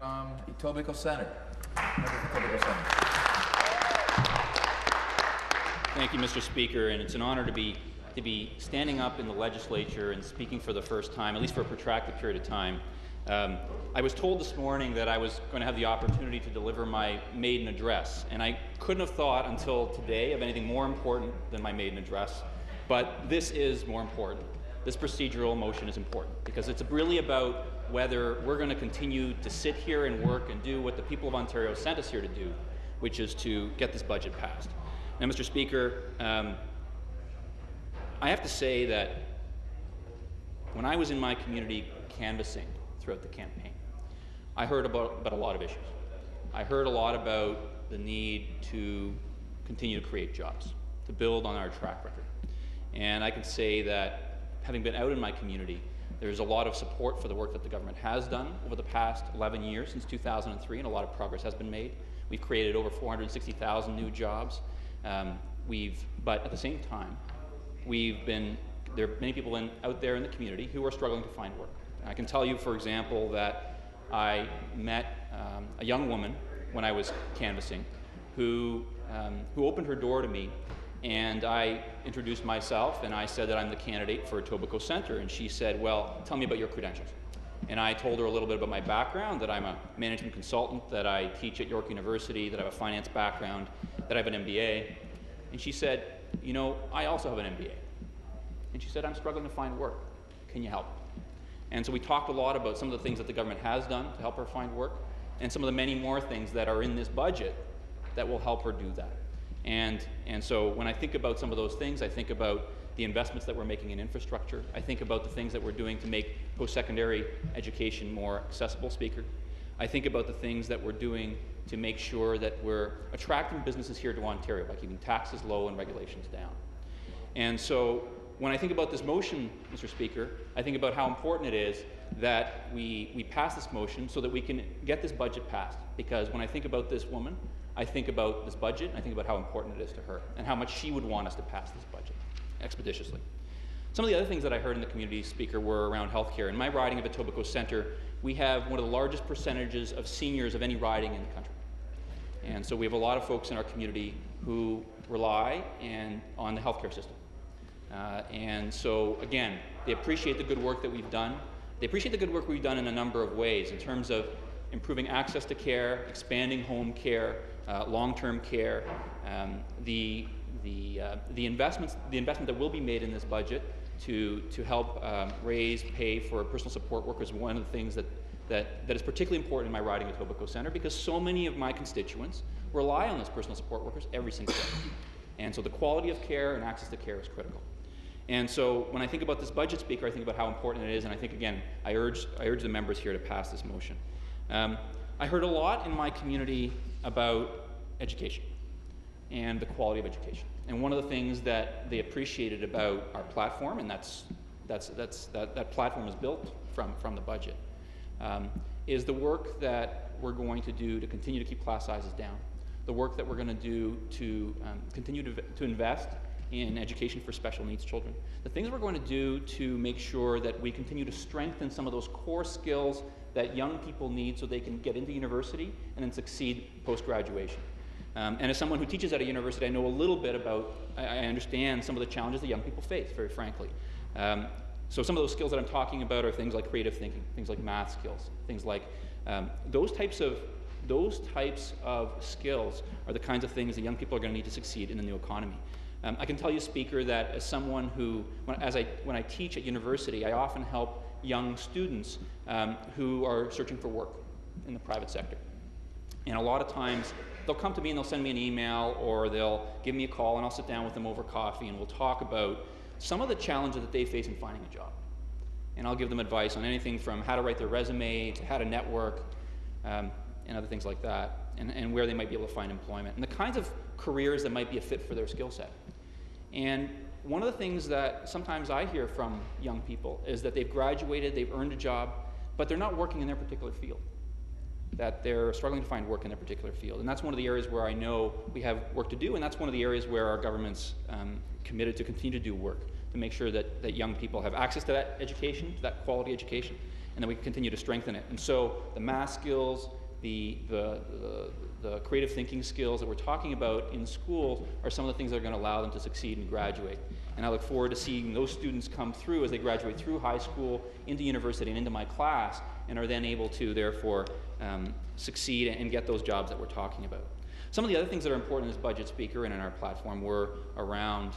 Etobicoke Centre. Etobicoke Centre. Thank you, Mr. Speaker, and it's an honor to be standing up in the legislature and speaking for the first time, at least for a protracted period of time. I was told this morning that I was going to have the opportunity to deliver my maiden address, and I couldn't have thought until today of anything more important than my maiden address, but this is more important. This procedural motion is important because it's really about whether we're going to continue to sit here and work and do what the people of Ontario sent us here to do, which is to get this budget passed. Now, Mr. Speaker, I have to say that when I was in my community canvassing throughout the campaign, I heard about a lot of issues. I heard a lot about the need to continue to create jobs, to build on our track record. And I can say that having been out in my community, there's a lot of support for the work that the government has done over the past 11 years since 2003, and a lot of progress has been made. We've created over 460,000 new jobs. But at the same time, there are many people out there in the community who are struggling to find work. I can tell you, for example, that I met a young woman when I was canvassing who opened her door to me, and I introduced myself and I said that I'm the candidate for Etobicoke Centre, and she said, well, tell me about your credentials. And I told her a little bit about my background, that I'm a management consultant, that I teach at York University, that I have a finance background, that I have an MBA. And she said, you know, I also have an MBA. And she said, I'm struggling to find work. Can you help? And so we talked a lot about some of the things that the government has done to help her find work, and some of the many more things that are in this budget that will help her do that. And so when I think about some of those things, I think about the investments that we're making in infrastructure. I think about the things that we're doing to make post-secondary education more accessible, Speaker. I think about the things that we're doing to make sure that we're attracting businesses here to Ontario by keeping taxes low and regulations down. And so when I think about this motion, Mr. Speaker, I think about how important it is that we pass this motion so that we can get this budget passed. Because when I think about this woman, I think about this budget, and I think about how important it is to her, and how much she would want us to pass this budget expeditiously. Some of the other things that I heard in the community, Speaker, were around healthcare. In my riding of Etobicoke Centre, we have one of the largest percentages of seniors of any riding in the country. And so we have a lot of folks in our community who rely on the healthcare system. And so, again, they appreciate the good work that we've done. They appreciate the good work we've done in a number of ways in terms of improving access to care, expanding home care, long-term care, the investment that will be made in this budget to help raise pay for personal support workers is one of the things that is particularly important in my riding at Etobicoke Centre, because so many of my constituents rely on those personal support workers every single day. And so the quality of care and access to care is critical. And so when I think about this budget, Speaker, I think about how important it is, and I think, again, I urge the members here to pass this motion. I heard a lot in my community about education and the quality of education. And one of the things that they appreciated about our platform, and that platform is built from the budget, is the work that we're going to do to continue to keep class sizes down, the work that we're going to do to continue to invest in education for special needs children, the things we're going to do to make sure that we continue to strengthen some of those core skills that young people need so they can get into university and then succeed post-graduation. And as someone who teaches at a university, I know a little bit about, I understand some of the challenges that young people face, very frankly. So some of those skills that I'm talking about are things like creative thinking, things like math skills, things like those types of skills are the kinds of things that young people are going to need to succeed in the new economy. I can tell you, Speaker, that as someone who, when I teach at university, I often help young students who are searching for work in the private sector. And a lot of times, they'll come to me and they'll send me an email, or they'll give me a call, and I'll sit down with them over coffee and we'll talk about some of the challenges that they face in finding a job. And I'll give them advice on anything from how to write their resume to how to network and other things like that, and where they might be able to find employment, and the kinds of careers that might be a fit for their skill set. And one of the things that sometimes I hear from young people is that they've graduated, they've earned a job, but they're not working in their particular field, that they're struggling to find work in their particular field. And that's one of the areas where I know we have work to do, and that's one of the areas where our government's committed to continue to do work to make sure that young people have access to that education, to that quality education, and that we continue to strengthen it. And so the math skills, the creative thinking skills that we're talking about in schools are some of the things that are going to allow them to succeed and graduate. And I look forward to seeing those students come through as they graduate through high school, into university, and into my class, and are then able to, therefore, succeed and get those jobs that we're talking about. Some of the other things that are important in this budget, Speaker, and in our platform were around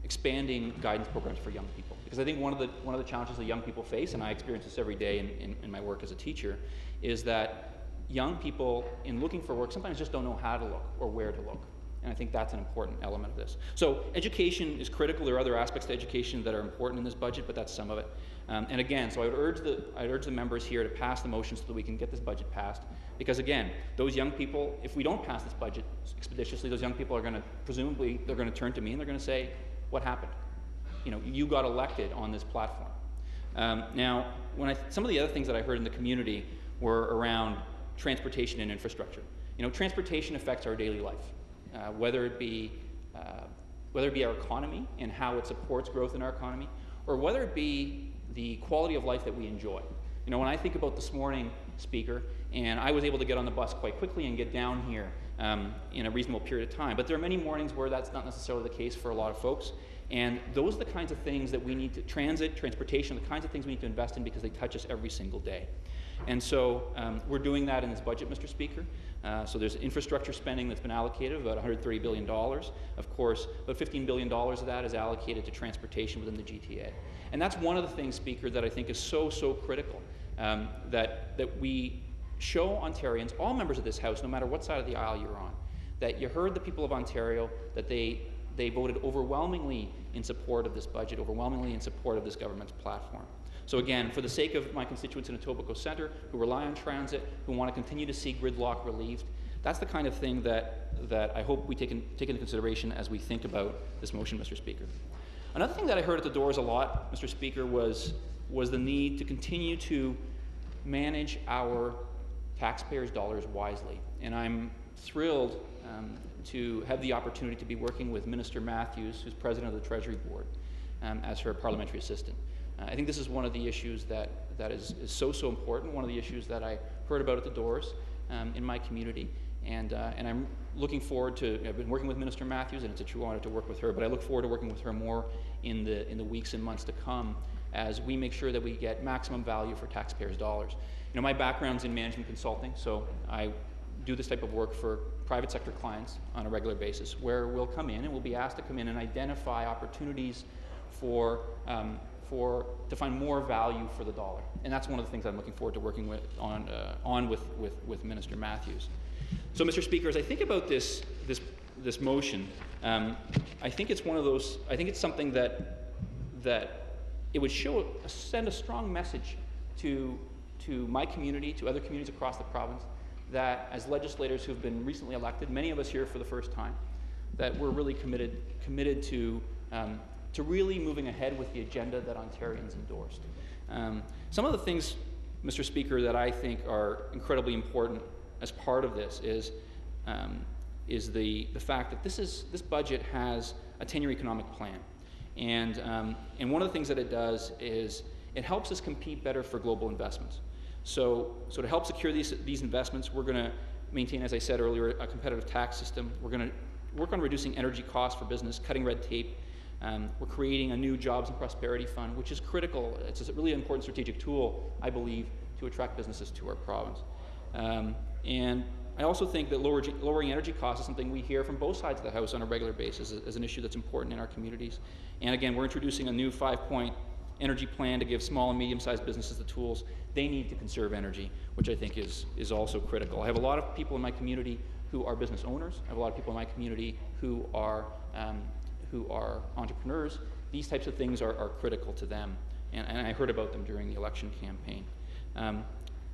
expanding guidance programs for young people. Because I think one of the challenges that young people face, and I experience this every day in my work as a teacher, is that young people, in looking for work, sometimes just don't know how to look or where to look. And I think that's an important element of this. So education is critical. There are other aspects to education that are important in this budget, but that's some of it. And again, so I would urge the members here to pass the motion so that we can get this budget passed. Because again, those young people, if we don't pass this budget expeditiously, those young people are going to, presumably, they're going to turn to me and they're going to say, what happened? You know, you got elected on this platform. Now, some of the other things that I heard in the community were around transportation and infrastructure. You know, transportation affects our daily life, whether it be our economy and how it supports growth in our economy, or whether it be the quality of life that we enjoy. You know, when I think about this morning, Speaker, and I was able to get on the bus quite quickly and get down here in a reasonable period of time, but there are many mornings where that's not necessarily the case for a lot of folks. And those are the kinds of things that we need to, transportation, the kinds of things we need to invest in because they touch us every single day. And so we're doing that in this budget, Mr. Speaker. So there's infrastructure spending that's been allocated, about $130 billion. Of course, about $15 billion of that is allocated to transportation within the GTA. And that's one of the things, Speaker, that I think is so critical, that we show Ontarians, all members of this House, no matter what side of the aisle you're on, that you heard the people of Ontario, that they voted overwhelmingly in support of this budget, overwhelmingly in support of this government's platform. So again, for the sake of my constituents in Etobicoke Centre, who rely on transit, who want to continue to see gridlock relieved, that's the kind of thing that I hope we take into consideration as we think about this motion, Mr. Speaker. Another thing that I heard at the doors a lot, Mr. Speaker, was the need to continue to manage our taxpayers' dollars wisely. And I'm thrilled to have the opportunity to be working with Minister Matthews, who's President of the Treasury Board, as her parliamentary assistant. I think this is one of the issues that is so important, one of the issues that I heard about at the doors in my community. And I'm looking forward to, I've been working with Minister Matthews, and it's a true honor to work with her, but I look forward to working with her more in the weeks and months to come as we make sure that we get maximum value for taxpayers' dollars. You know, my background's in management consulting, so I do this type of work for private sector clients on a regular basis, where we'll come in and we'll be asked to come in and identify opportunities to find more value for the dollar. And that's one of the things I'm looking forward to working with with Minister Matthews. So, Mr. Speaker, as I think about this motion, I think it's one of those, I think it's something that it would send a strong message to my community, to other communities across the province, that as legislators who've been recently elected, many of us here for the first time, that we're really committed to really moving ahead with the agenda that Ontarians endorsed. Some of the things, Mr. Speaker, that I think are incredibly important as part of this is the fact that this budget has a 10-year economic plan. And one of the things that it does is it helps us compete better for global investments. So to help secure these investments, we're going to maintain, as I said earlier, a competitive tax system. We're going to work on reducing energy costs for business, cutting red tape. We're creating a new Jobs and Prosperity Fund, which is critical. It's a really important strategic tool, I believe, to attract businesses to our province. And I also think that lowering energy costs is something we hear from both sides of the House on a regular basis as an issue that's important in our communities. And again, we're introducing a new 5-point energy plan to give small and medium-sized businesses the tools they need to conserve energy, which I think is also critical. I have a lot of people in my community who are business owners. I have a lot of people in my community who are entrepreneurs. These types of things are critical to them, and I heard about them during the election campaign.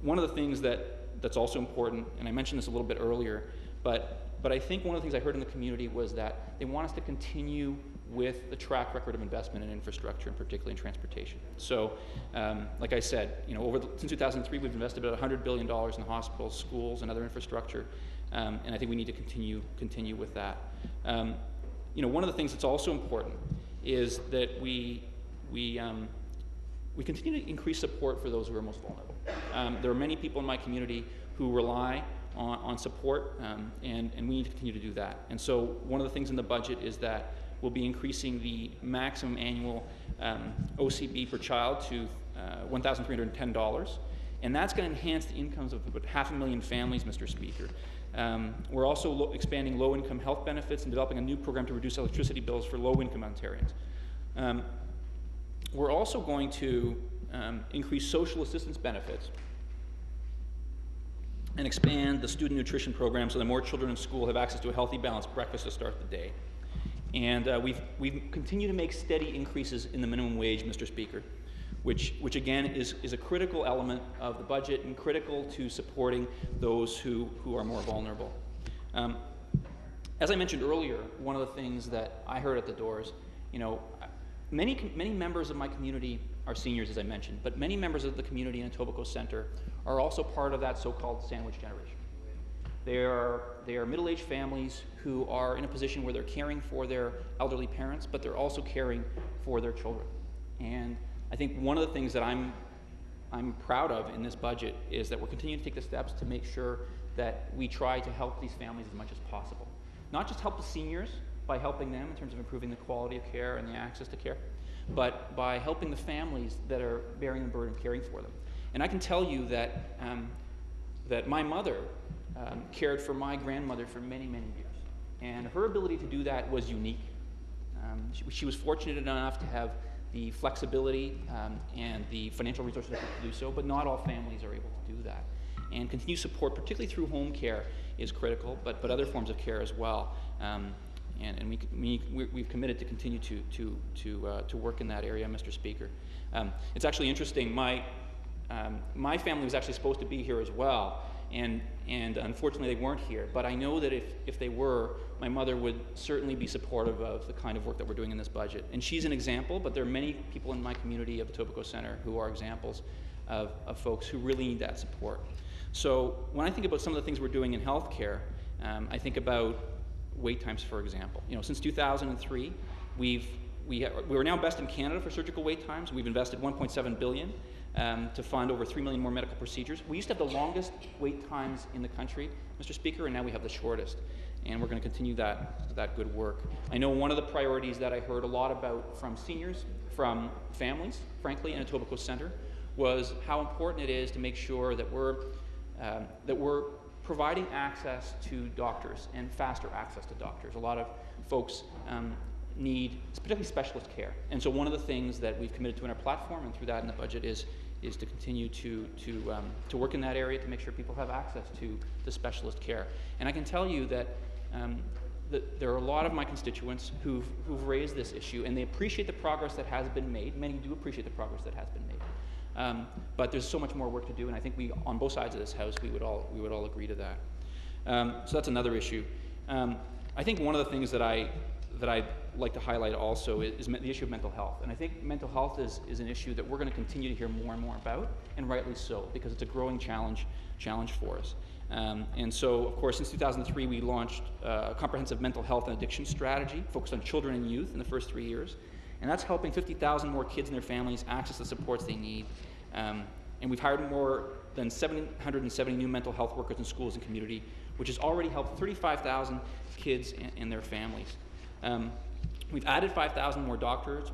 One of the things that's also important, and I mentioned this a little bit earlier, but I think one of the things I heard in the community was that they want us to continue with the track record of investment in infrastructure, and particularly in transportation. So, like I said, you know, since 2003, we've invested about $100 billion in hospitals, schools, and other infrastructure, and I think we need to continue with that. You know, one of the things that's also important is that we we continue to increase support for those who are most vulnerable. There are many people in my community who rely on support, and we need to continue to do that. And so one of the things in the budget is that we'll be increasing the maximum annual OCB per child to $1,310, and that's going to enhance the incomes of about 500,000 families, Mr. Speaker. We're also expanding low-income health benefits and developing a new program to reduce electricity bills for low-income Ontarians. We're also going to increase social assistance benefits and expand the student nutrition program so that more children in school have access to a healthy, balanced breakfast to start the day. And we've continued to make steady increases in the minimum wage, Mr. Speaker, which again is a critical element of the budget and critical to supporting those who are more vulnerable. As I mentioned earlier, one of the things that I heard at the doors, many members of my community are seniors, as I mentioned, but many members of the community in Etobicoke Centre are also part of that so-called sandwich generation. They are middle-aged families who are in a position where they're caring for their elderly parents, but they're also caring for their children. And I think one of the things that I'm proud of in this budget is that we're continuing to take the steps to make sure that we try to help these families as much as possible. Not just help the seniors by helping them in terms of improving the quality of care and the access to care, but by helping the families that are bearing the burden of caring for them. And I can tell you that, that my mother cared for my grandmother for many, many years. And her ability to do that was unique. She was fortunate enough to have the flexibility and the financial resources to do so, but not all families are able to do that. And continued support, particularly through home care, is critical, but other forms of care as well. And we've committed to continue to work in that area, Mr. Speaker. It's actually interesting. My family was actually supposed to be here as well, and unfortunately they weren't here. But I know that if they were, my mother would certainly be supportive of the kind of work that we're doing in this budget. And she's an example, but there are many people in my community of Etobicoke Centre who are examples of folks who really need that support. So when I think about some of the things we're doing in healthcare, I think about wait times, for example. Since 2003, we're now best in Canada for surgical wait times. We've invested $1.7 billion to fund over 3 million more medical procedures. We used to have the longest wait times in the country, Mr. Speaker, and now we have the shortest. And we're going to continue that good work. I know one of the priorities that I heard a lot about from seniors, from families, frankly, in Etobicoke Centre, was how important it is to make sure that we're providing access to doctors and faster access to doctors. A lot of folks need particularly specialist care. And so one of the things that we've committed to in our platform and through that in the budget is to continue to work in that area to make sure people have access to the specialist care. And I can tell you that there are a lot of my constituents who've raised this issue, and they appreciate the progress that has been made. Many do appreciate the progress that has been made. But there's so much more work to do, and I think we, on both sides of this House, we would all agree to that. So that's another issue. I think one of the things that I'd like to highlight also is the issue of mental health. And I think mental health is an issue that we're going to continue to hear more and more about, and rightly so, because it's a growing challenge for us. And so, of course, since 2003, we launched a comprehensive mental health and addiction strategy focused on children and youth in the first 3 years. And that's helping 50,000 more kids and their families access the supports they need. And we've hired more than 770 new mental health workers in schools and community, which has already helped 35,000 kids and their families. We've added 5,000 more doctors.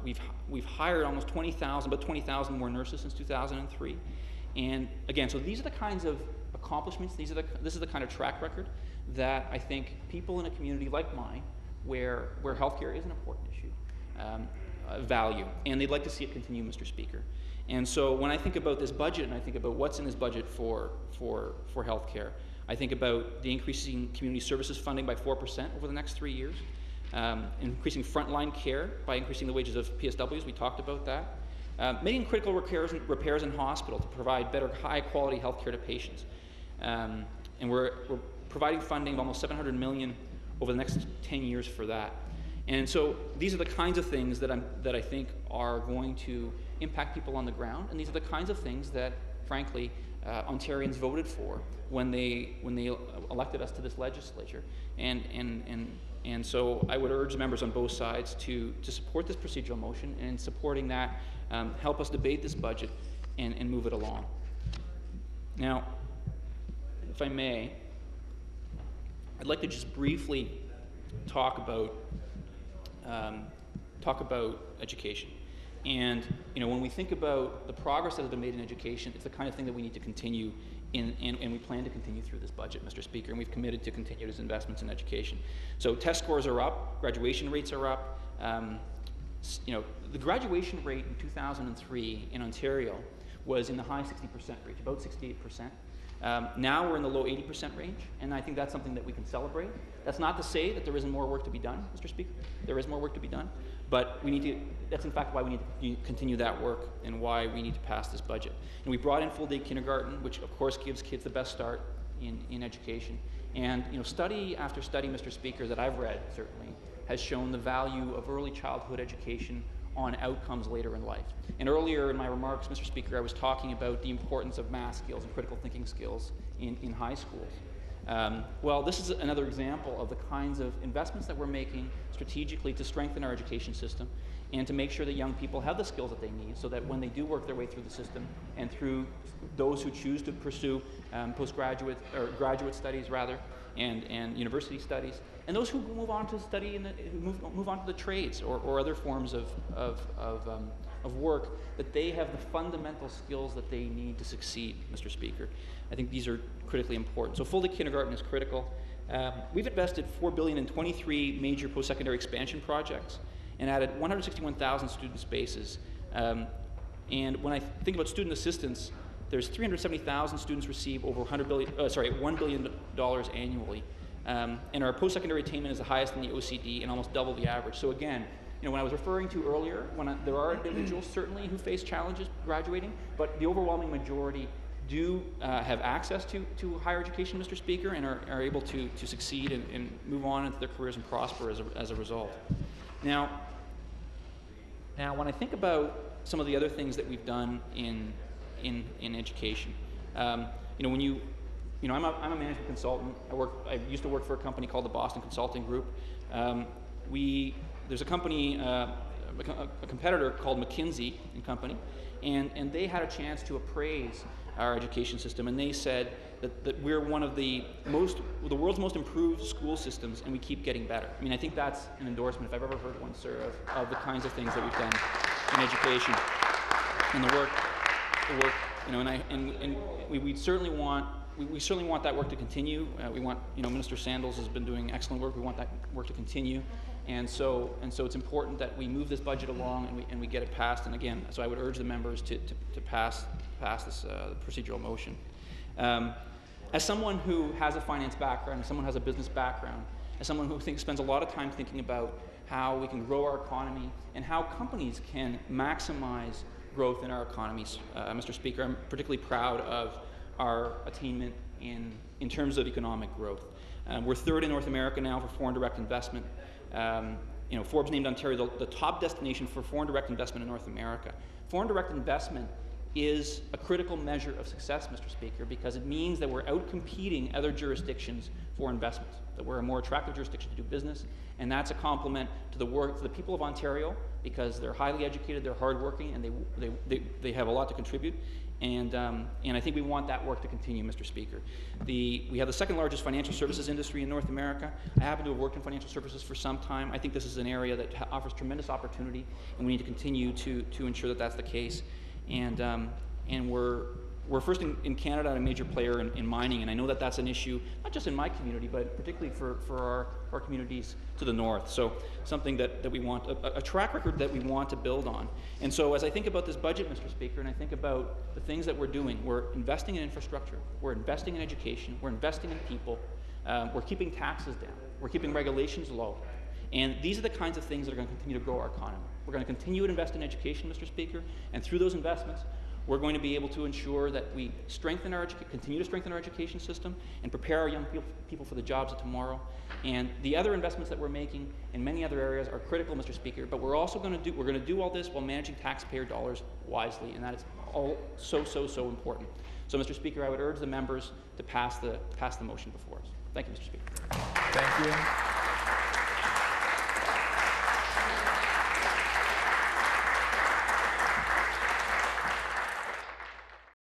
We've hired almost 20,000 more nurses since 2003. And again, so these are the kinds of accomplishments, this is the kind of track record that I think people in a community like mine, where healthcare is an important issue, value, and they'd like to see it continue, Mr. Speaker. And so when I think about this budget, and I think about what's in this budget for healthcare, I think about the increasing community services funding by 4% over the next 3 years, increasing frontline care by increasing the wages of PSWs, we talked about that, making critical repairs in hospital to provide better high-quality health care to patients. And we're providing funding of almost $700 million over the next 10 years for that. And so these are the kinds of things that I think are going to impact people on the ground, and these are the kinds of things that, frankly, Ontarians voted for when they elected us to this legislature. And so I would urge members on both sides to support this procedural motion, and in supporting that, help us debate this budget and move it along. Now, if I may, I'd like to just briefly talk about education. And when we think about the progress that has been made in education, it's the kind of thing that we need to continue and we plan to continue through this budget, Mr. Speaker, and we've committed to continued investments in education. So test scores are up, graduation rates are up. The graduation rate in 2003 in Ontario was in the high 60% range, about 68%. Now we're in the low 80% range, and I think that's something that we can celebrate. That's not to say that there isn't more work to be done, Mr. Speaker. There is more work to be done, but we need to, that's in fact why we need to continue that work and why we need to pass this budget. And we brought in full-day kindergarten, which of course gives kids the best start in education. And study after study, Mr. Speaker, that I've read certainly, has shown the value of early childhood education on outcomes later in life. And earlier in my remarks, Mr. Speaker, I was talking about the importance of math skills and critical thinking skills in high schools. Well, this is another example of the kinds of investments that we're making strategically to strengthen our education system and to make sure that young people have the skills that they need so that when they do work their way through the system and through those who choose to pursue postgraduate or graduate studies rather and university studies, and those who move on to study move on to the trades or other forms of work, that they have the fundamental skills that they need to succeed, Mr. Speaker. I think these are critically important. So full-day kindergarten is critical. We've invested $4 billion in 23 major post-secondary expansion projects and added 161,000 student spaces. And when I think about student assistance, there's 370,000 students receive over $1 billion annually. And our post-secondary attainment is the highest in the OCD and almost double the average. So again, when I was referring to earlier, there are individuals certainly who face challenges graduating, but the overwhelming majority do have access to higher education, Mr. Speaker, and are able to succeed and move on into their careers and prosper as a result. Now, when I think about some of the other things that we've done in education, I'm a management consultant. I used to work for a company called the Boston Consulting Group. There's a company, a competitor called McKinsey & Company, and they had a chance to appraise our education system, and they said that we're one of the world's most improved school systems, and we keep getting better. I mean, I think that's an endorsement, if I've ever heard one, sir, of the kinds of things that we've done in education and the work, and we certainly want. We certainly want that work to continue. We want, Minister Sandals has been doing excellent work. We want that work to continue, and so it's important that we move this budget along and we get it passed. And again, so I would urge the members to pass this procedural motion. As someone who has a finance background, as someone who has a business background, as someone who spends a lot of time thinking about how we can grow our economy and how companies can maximize growth in our economies, Mr. Speaker, I'm particularly proud of our attainment in terms of economic growth. We're third in North America now for foreign direct investment. Forbes named Ontario the top destination for foreign direct investment in North America. Foreign direct investment is a critical measure of success, Mr. Speaker, because it means that we're out-competing other jurisdictions for investments, that we're a more attractive jurisdiction to do business, and that's a compliment to the people of Ontario, because they're highly educated, they're hardworking, and they have a lot to contribute. And I think we want that work to continue, Mr. Speaker. We have the second largest financial services industry in North America. I happen to have worked in financial services for some time. I think this is an area that offers tremendous opportunity, and we need to continue to ensure that that's the case. And we're first in Canada and a major player in mining, and I know that that's an issue, not just in my community, but particularly for our communities to the north. So something that we want, a track record that we want to build on. And so as I think about this budget, Mr. Speaker, and I think about the things that we're doing, we're investing in infrastructure, we're investing in education, we're investing in people, we're keeping taxes down, we're keeping regulations low. And these are the kinds of things that are going to continue to grow our economy. We're going to continue to invest in education, Mr. Speaker, and through those investments, we're going to be able to ensure that we continue to strengthen our education system and prepare our young people for the jobs of tomorrow. And the other investments that we're making in many other areas are critical, Mr. Speaker, but we're also going to do all this while managing taxpayer dollars wisely, and that is all so important. So, Mr. Speaker, I would urge the members to pass the motion before us. Thank you, Mr. Speaker. Thank you.